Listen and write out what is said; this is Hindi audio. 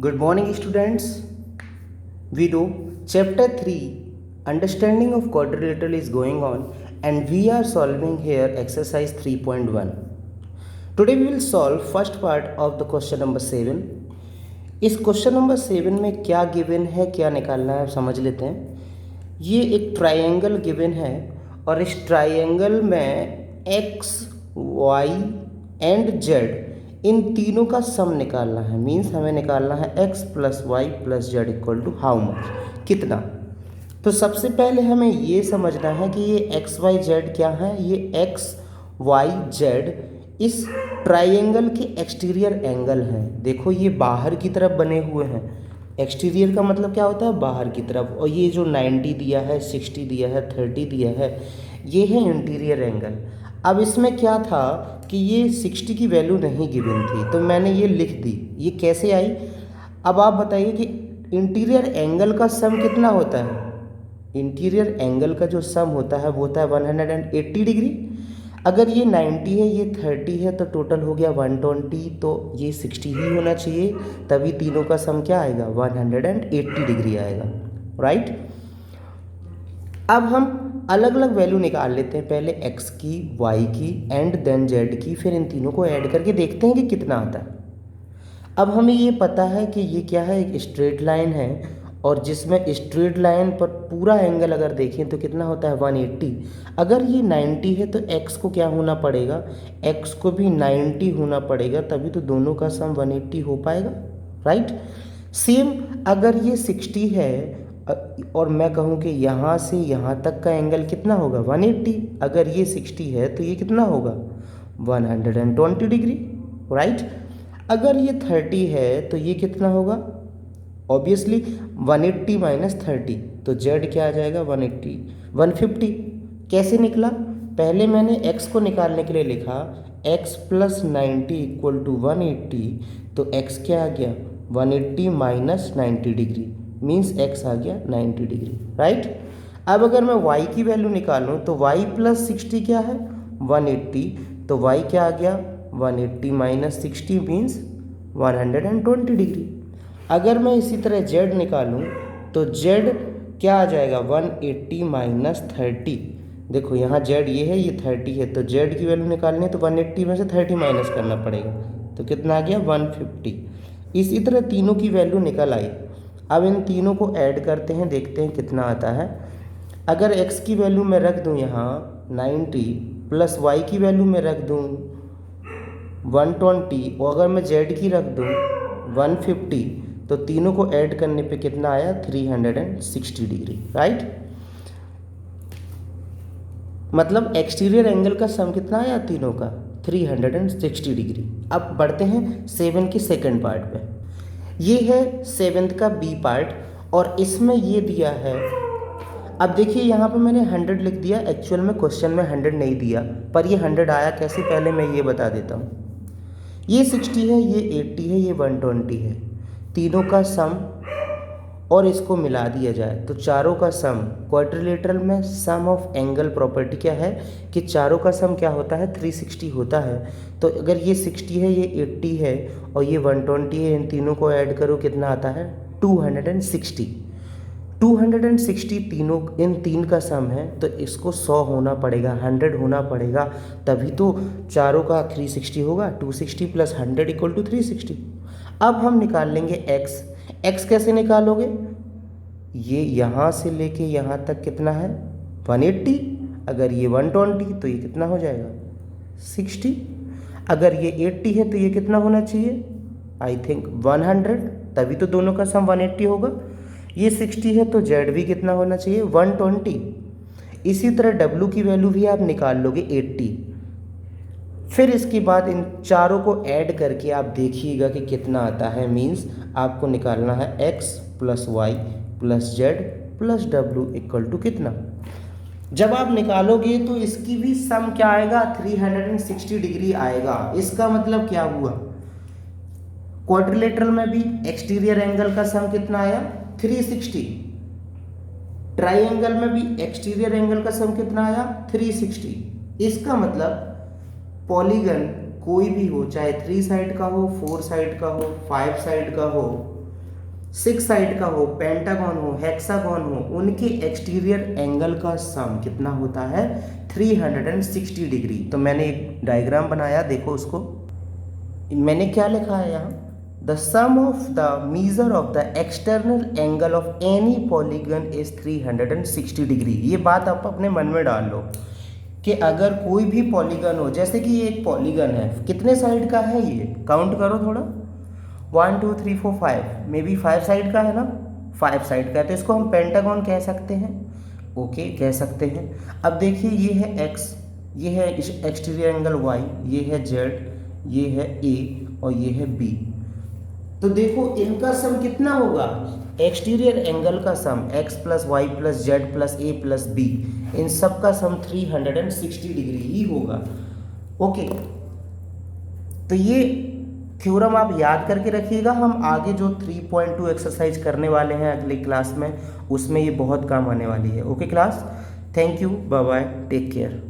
Good morning, students. We do chapter 3 understanding of quadrilateral is going on, and we are solving here exercise 3.1. Today we will solve first part of the question number 7. इस क्वेश्चन नंबर 7 में क्या गिवन है, क्या निकालना है, समझ लेते हैं. ये एक ट्रायंगल गिवन है और इस ट्रायंगल में x, y एंड z इन तीनों का सम निकालना है. मीन्स हमें निकालना है x plus Y plus Z equal to how much, कितना. तो सबसे पहले हमें ये समझना है कि ये एक्स वाई जेड क्या है. ये एक्स वाई जेड इस ट्रायंगल के एक्सटीरियर एंगल हैं. देखो ये बाहर की तरफ बने हुए हैं. एक्सटीरियर का मतलब क्या होता है, बाहर की तरफ. और ये जो 90 दिया है, 60 दिया है, 30 दिया है, ये है इंटीरियर एंगल. अब इसमें क्या था कि ये 60 की वैल्यू नहीं गिवन थी, तो मैंने ये लिख दी. ये कैसे आई, अब आप बताइए कि इंटीरियर एंगल का सम कितना होता है. इंटीरियर एंगल का जो सम होता है वो होता है 180 डिग्री. अगर ये 90 है, ये 30 है, तो टोटल हो गया 120. तो ये 60 ही होना चाहिए, तभी तीनों का सम क्या आएगा, 180 डिग्री आएगा. राइट. अब हम अलग अलग वैल्यू निकाल लेते हैं. पहले x की, y की एंड देन z की, फिर इन तीनों को ऐड करके देखते हैं कि कितना आता है. अब हमें ये पता है कि ये क्या है, एक स्ट्रेट लाइन है, और जिसमें स्ट्रेट लाइन पर पूरा एंगल अगर देखें तो कितना होता है, 180. अगर ये 90 है तो x को क्या होना पड़ेगा, x को भी 90 होना पड़ेगा, तभी तो दोनों का सम 180 हो पाएगा. राइट. सेम अगर ये 60 है और मैं कहूँ कि यहाँ से यहाँ तक का एंगल कितना होगा, 180. अगर ये 60 है तो ये कितना होगा, 120 डिग्री. राइट. अगर ये 30 है तो ये कितना होगा, ऑब्वियसली 180 माइनस 30, तो z क्या आ जाएगा, 150. कैसे निकला, पहले मैंने x को निकालने के लिए लिखा x प्लस 90 इक्वल टू 180. तो x क्या आ गया, 180 माइनस 90 डिग्री, मीन्स x आ गया 90 डिग्री. राइट. अब अगर मैं y की वैल्यू निकालूं तो y प्लस 60 क्या है, 180. तो y क्या आ गया, 180 माइनस 60 मीन्स 120 डिग्री. अगर मैं इसी तरह z निकालूं तो z क्या आ जाएगा, 180 माइनस 30. देखो यहाँ z ये है, ये 30 है, तो z की वैल्यू निकालनी है तो 180 में से 30 माइनस करना पड़ेगा, तो कितना आ गया, 150. इसी तरह तीनों की वैल्यू निकल आई. अब इन तीनों को ऐड करते हैं, देखते हैं कितना आता है. अगर x की वैल्यू मैं रख दूं यहाँ 90 प्लस y की वैल्यू मैं रख दूं 120, और अगर मैं z की रख दूं 150, तो तीनों को ऐड करने पे कितना आया, 360 डिग्री. राइट. मतलब एक्सटीरियर एंगल का सम कितना आया तीनों का, 360 डिग्री. अब बढ़ते हैं 7 के सेकंड पार्ट पे. ये है 7th का बी पार्ट, और इसमें ये दिया है. अब देखिए यहाँ पे मैंने 100 लिख दिया, एक्चुअल में क्वेश्चन में 100 नहीं दिया, पर ये 100 आया कैसे, पहले मैं ये बता देता हूँ. ये 60 है, ये 80 है, ये 120 है. तीनों का सम और इसको मिला दिया जाए तो चारों का सम, क्वाड्रिलेटरल में सम ऑफ एंगल प्रॉपर्टी क्या है कि चारों का सम क्या होता है, 360 होता है. तो अगर ये 60 है, ये 80 है और ये 120 है, इन तीनों को ऐड करो कितना आता है, 260. 260 तीनों, इन तीन का सम है, तो इसको 100 होना पड़ेगा, 100 होना पड़ेगा, तभी तो चारों का 360 होगा. 260 प्लस 100 इक्वल टू 360. अब हम निकाल लेंगे x. x कैसे निकालोगे, ये यहाँ से लेके यहाँ तक कितना है, 180. अगर ये 120 तो ये कितना हो जाएगा, 60. अगर ये 80 है तो ये कितना होना चाहिए, आई थिंक 100, तभी तो दोनों का सम 180 होगा. ये 60 है तो z भी कितना होना चाहिए, 120. इसी तरह w की वैल्यू भी आप निकाल लोगे 80. फिर इसके बाद इन चारों को ऐड करके आप देखिएगा कि कितना आता है. मीन्स आपको निकालना है x plus Y plus Z plus W equal to कितना. जब आप निकालोगे तो इसकी भी सम क्या आएगा, 360 डिग्री आएगा. इसका मतलब क्या हुआ, क्वाड्रिलेटरल में भी एक्सटीरियर एंगल का सम कितना आया, 360. ट्राइंगल में भी एक्सटीरियर एंगल का सम कितना आया, 360. इसका मतलब पॉलीगन कोई भी हो, चाहे 3 साइड का हो, 4 साइड का हो, 5 साइड का हो, सिक्स साइड का हो, पेंटागन हो, हेक्सागन हो, उनके एक्सटीरियर एंगल का सम कितना होता है 360 डिग्री। तो मैंने एक डायग्राम बनाया, देखो उसको। मैंने क्या लिखा है यहाँ, the sum of the measure of the external angle of any polygon is 360 degree. ये बात आप अपने मन में डाल लो कि अगर कोई भी पॉलीगन हो, जैसे कि ये एक पॉलीगन है, कितने साइड का है ये, काउंट करो थोड़ा, 1 2 3 4 5, मे बी 5 साइड का है ना, 5 साइड का है, तो इसको हम पेंटागन कह सकते हैं। ओके, कह सकते हैं। अब देखिए, ये है एक्स, ये है एक्सटीरियर एंगल वाई, ये है जेड, ये है ए और ये है बी। तो देखो इनका सम कितना होगा, एक्सटीरियर एंगल का sum x plus Y plus Z plus a plus b, इन सब का सम 360 डिग्री ही होगा। ओके, तो ये थ्योरम आप याद करके रखिएगा। हम आगे जो 3.2 एक्सरसाइज करने वाले हैं अगली क्लास में, उसमें ये बहुत काम आने वाली है। Okay class, thank you, bye bye, take care.